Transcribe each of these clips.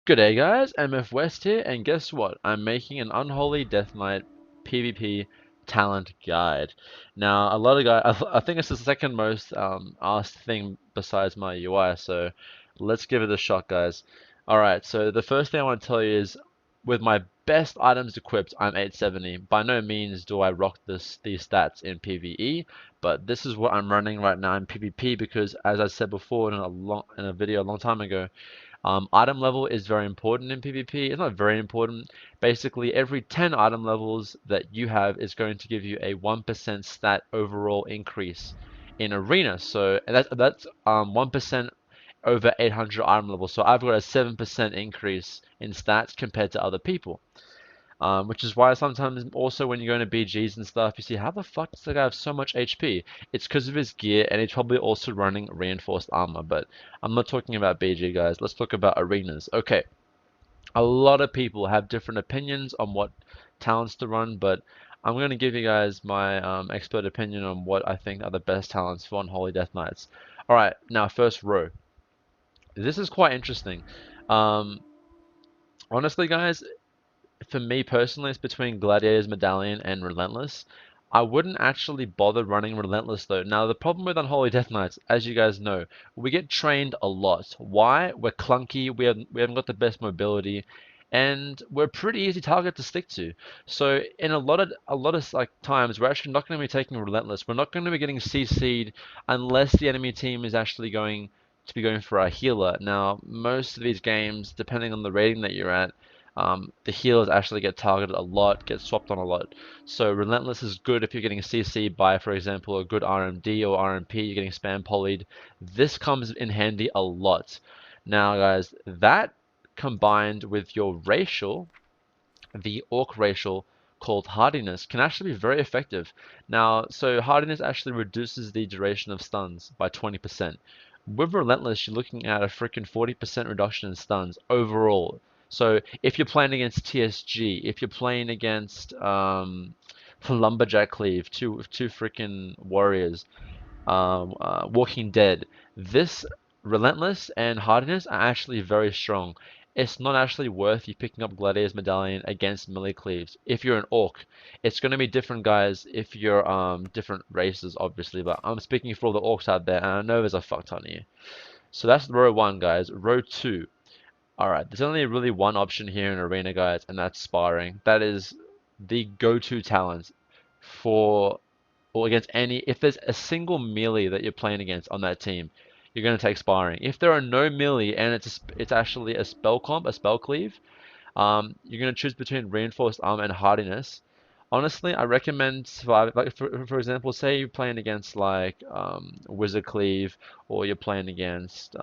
Good day guys, MF West here, and guess what? I'm making an Unholy Death Knight PvP talent guide. Now, a lot of guys, I think it's the second most asked thing besides my UI, so let's give it a shot, guys. Alright, so the first thing I want to tell you is, with my best items equipped, I'm 870. By no means do I rock these stats in PvE, but this is what I'm running right now in PvP because, as I said before in a video a long time ago, item level is very important in PvP. It's not very important. Basically, every 10 item levels that you have is going to give you a 1% stat overall increase in Arena. So that's 1% over 800 item levels. So I've got a 7% increase in stats compared to other people. Which is why sometimes also when you go into BGs and stuff, you see, how the fuck does the guy have so much HP? It's because of his gear, and he's probably also running reinforced armor. But I'm not talking about BG, guys. Let's talk about arenas. Okay, a lot of people have different opinions on what talents to run, but I'm going to give you guys my expert opinion on what I think are the best talents for Unholy Death Knights. Alright, now first row. This is quite interesting. Um, Honestly, guys, for me personally, it's between Gladiator's Medallion and Relentless. I wouldn't actually bother running Relentless though. Now, the problem with Unholy Death Knights, as you guys know, we get trained a lot. Why? We're clunky, we haven't got the best mobility, and we're a pretty easy target to stick to. So in a lot of like times, we're actually not going to be taking Relentless. We're not going to be getting CC'd unless the enemy team is actually going to be going for our healer. Now, most of these games, depending on the rating that you're at, the healers actually get targeted a lot, get swapped on a lot. So Relentless is good if you're getting CC by, for example, a good RMD or RMP, you're getting spam polyed. This comes in handy a lot. Now, guys, that combined with your racial, the Orc racial called Hardiness, can actually be very effective. Now, so Hardiness actually reduces the duration of stuns by 20%. With Relentless, you're looking at a freaking 40% reduction in stuns overall. So if you're playing against TSG, if you're playing against Lumberjack Cleave, two freaking warriors, Walking Dead, this Relentless and Hardiness are actually very strong. It's not actually worth you picking up Gladiator's Medallion against melee cleaves. If you're an orc, it's going to be different, guys, if you're different races, obviously, but I'm speaking for all the orcs out there, and I know there's a fuck ton of you. So that's row 1, guys. Row 2. Alright, there's only really one option here in Arena, guys, and that's sparring. That is the go-to talent for or against any, if there's a single melee that you're playing against on that team, you're going to take sparring. If there are no melee and it's actually a spell comp, a spell cleave, you're going to choose between reinforced armor and hardiness. Honestly, I recommend survive. Like for example, say you're playing against like wizard cleave, or you're playing against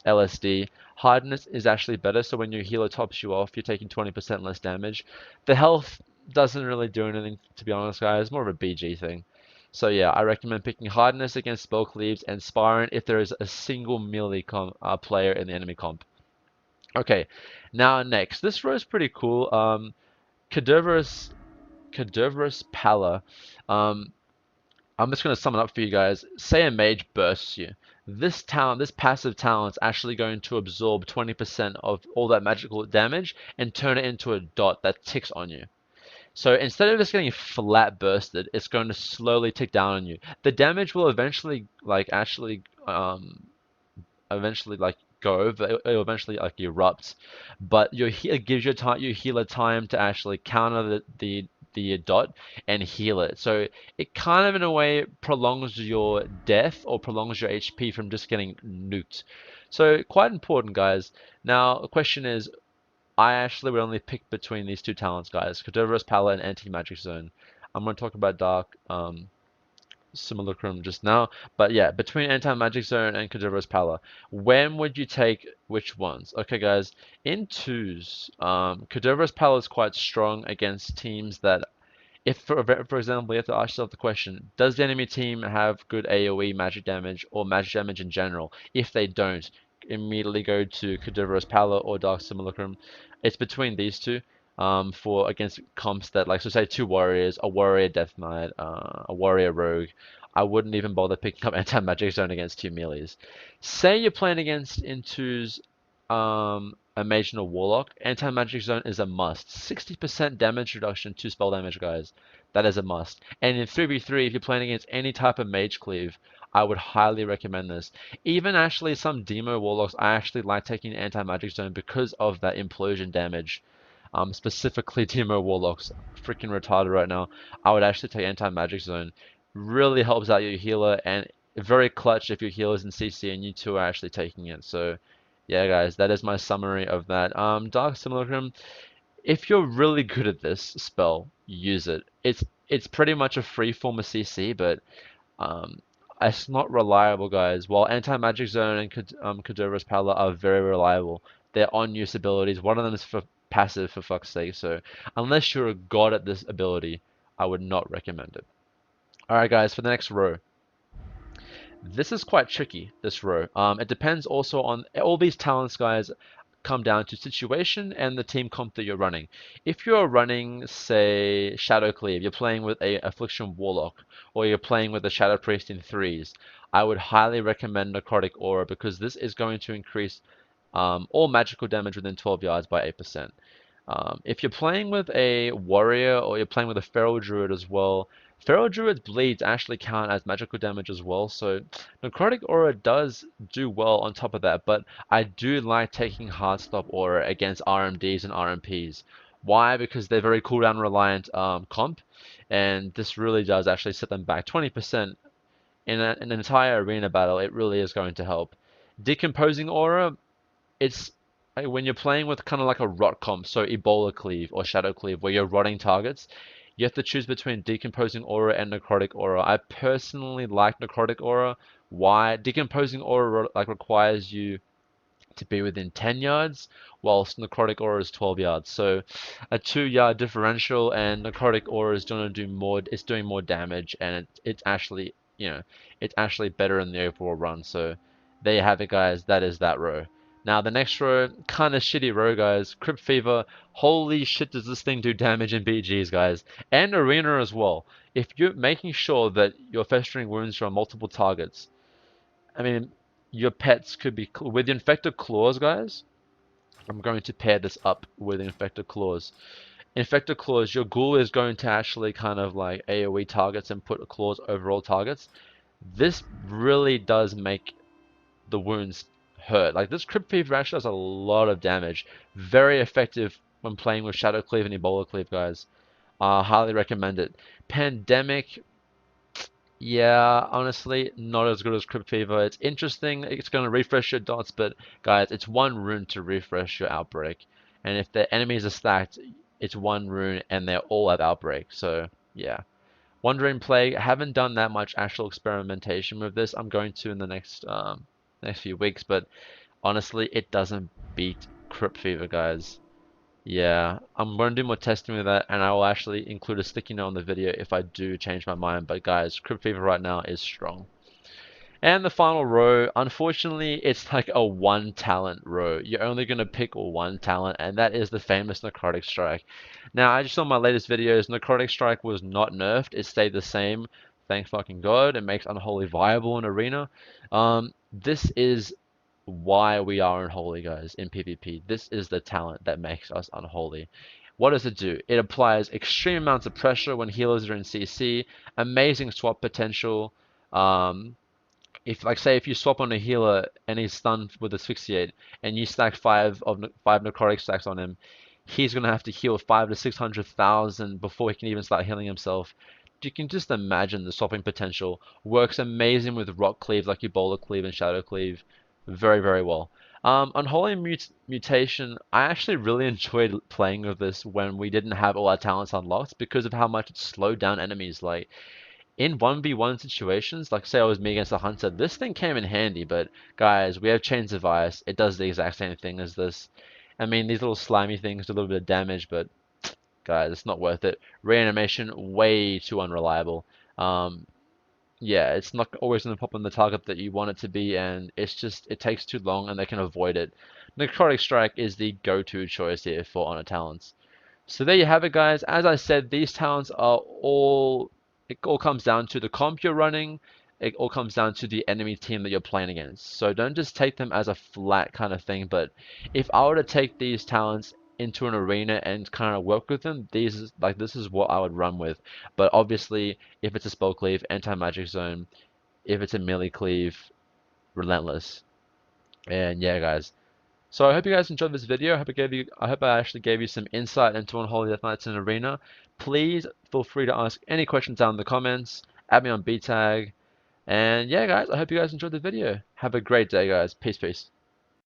LSD. Hardness is actually better, so when your healer tops you off, you're taking 20% less damage. The health doesn't really do anything, to be honest, guys. It's more of a BG thing. So yeah, I recommend picking hardness against spell cleaves and sparring if there is a single melee player in the enemy comp. Okay, now next, this row is pretty cool. Cadaverous, Cadaverous Pala. Um, I'm just going to sum it up for you guys. Say a mage bursts you. This talent, this passive talent is actually going to absorb 20% of all that magical damage and turn it into a dot that ticks on you. So instead of just getting flat bursted, it's going to slowly tick down on you. The damage will eventually, like, actually, eventually, like, go over. It'll eventually, like, erupt. But it gives your healer time to actually counter the dot and heal it. So it kind of in a way prolongs your death or prolongs your HP from just getting nuked. So quite important, guys. Now the question is, I actually would only pick between these two talents, guys: Cadaverous Pala and Anti-Magic Zone. I'm going to talk about Dark Simulacrum just now, but yeah, between Anti-Magic Zone and Cadaverous Pala, when would you take which ones? Okay, guys, in twos, Cadaverous Pala is quite strong against teams that, if for example, you have to ask yourself the question, does the enemy team have good AoE magic damage or magic damage in general? If they don't, immediately go to Cadaverous Pala or Dark Simulacrum. It's between these two. For against comps that, like, so say two warriors, a warrior death knight, a warrior rogue, I wouldn't even bother picking up anti-magic zone against two melees. Say you're playing against intos, a mage and a warlock, Anti-Magic Zone is a must. 60% damage reduction to spell damage, guys. That is a must. And in 3v3, if you're playing against any type of mage cleave, I would highly recommend this. Even actually some Demo Warlocks, I actually like taking Anti-Magic Zone because of that implosion damage. Specifically Demo Warlocks, freaking retarded right now. I would actually take Anti-Magic Zone. Really helps out your healer and very clutch if your healer's in CC and you two are actually taking it. So yeah, guys, that is my summary of that. Dark Simulacrum, if you're really good at this spell, use it. It's pretty much a free form of CC, but um, it's not reliable, guys. While Anti-Magic Zone and Kadura's Pala are very reliable, they're on-use abilities. One of them is for passive, for fuck's sake. So unless you're a god at this ability, I would not recommend it. Alright, guys, for the next row. This is quite tricky, this row. It depends also on all these talents, guys, come down to situation and the team comp that you're running. If you're running, say, Shadow Cleave, you're playing with a Affliction Warlock, or you're playing with a Shadow Priest in threes, I would highly recommend Necrotic Aura because this is going to increase all magical damage within 12 yards by 8%. If you're playing with a warrior or you're playing with a feral druid as well, feral druid's bleeds actually count as magical damage as well. So necrotic aura does do well on top of that, but I do like taking Heartstop aura against RMDs and RMPs. Why? Because they're very cooldown reliant comp, and this really does actually set them back 20% in an entire arena battle. It really is going to help. Decomposing aura, it's like when you're playing with kind of like a rot comp, so Ebola Cleave or Shadow Cleave, where you're rotting targets, you have to choose between Decomposing Aura and Necrotic Aura. I personally like Necrotic Aura. Why? Decomposing Aura like requires you to be within 10 yards, whilst Necrotic Aura is 12 yards. So a 2-yard differential, and Necrotic Aura is going to do more. It's doing more damage, and it's actually, it's actually better in the overall run. So there you have it, guys. That is that row. Now the next row, kind of shitty row, guys. Crypt Fever. Holy shit, does this thing do damage in BGs, guys, and Arena as well. If you're making sure that your Festering Wounds are on multiple targets, I mean, your pets could be with Infected Claws, guys. I'm going to pair this up with Infected Claws. Infected Claws, your ghoul is going to actually kind of like AoE targets and put claws over all targets. This really does make the wounds hurt. Like this Crypt Fever actually does a lot of damage. Very effective when playing with Shadow Cleave and Ebola Cleave, guys. Highly recommend it. Pandemic, yeah, honestly, not as good as Crypt Fever. It's interesting. It's going to refresh your dots, but guys, it's one rune to refresh your Outbreak. And if the enemies are stacked, it's one rune and they're all at Outbreak. So, yeah. Wandering Plague, I haven't done that much actual experimentation with this. I'm going to in the next few weeks, but honestly, it doesn't beat Crypt Fever, guys. Yeah, I'm going to do more testing with that, and I will actually include a sticky note on the video if I do change my mind. But guys, Crypt Fever right now is strong. And the final row, unfortunately, it's like a one talent row. You're only going to pick one talent, and that is the famous Necrotic Strike. Now, I just saw my latest videos, Necrotic Strike was not nerfed. It stayed the same. Thank fucking God. It makes Unholy viable in Arena. This is why we are Unholy, guys, in PvP. This is the talent that makes us Unholy. What does it do? It applies extreme amounts of pressure when healers are in CC, amazing swap potential. If like say if you swap on a healer and he's stunned with asphyxiate and you stack five necrotic stacks on him, he's gonna have to heal 500 to 600,000 before he can even start healing himself. You can just imagine the swapping potential. Works amazing with rock cleave like Ebola cleave and shadow cleave, very very well. Unholy Mutation, I actually really enjoyed playing with this when we didn't have all our talents unlocked because of how much it slowed down enemies. Like in 1v1 situations, like say I was me against a hunter, this thing came in handy, but guys, we have Chains of Ice. It does the exact same thing as this. I mean, these little slimy things do a little bit of damage, but guys, it's not worth it. Reanimation, way too unreliable. Um, yeah, it's not always going to pop on the target that you want it to be, and it takes too long, and they can avoid it. Necrotic Strike is the go-to choice here for honor talents. So there you have it, guys. As I said, these talents are all, it all comes down to the comp you're running, it all comes down to the enemy team that you're playing against. So don't just take them as a flat kind of thing. But if I were to take these talents into an arena and kind of work with them, this is what I would run with. But obviously, if it's a spell cleave, anti-magic zone, if it's a melee cleave, relentless. And yeah, guys. So I hope you guys enjoyed this video. I hope I actually gave you some insight into Unholy Death Knights in Arena. Please feel free to ask any questions down in the comments. Add me on BTag. And yeah, guys, I hope you guys enjoyed the video. Have a great day, guys. Peace, peace.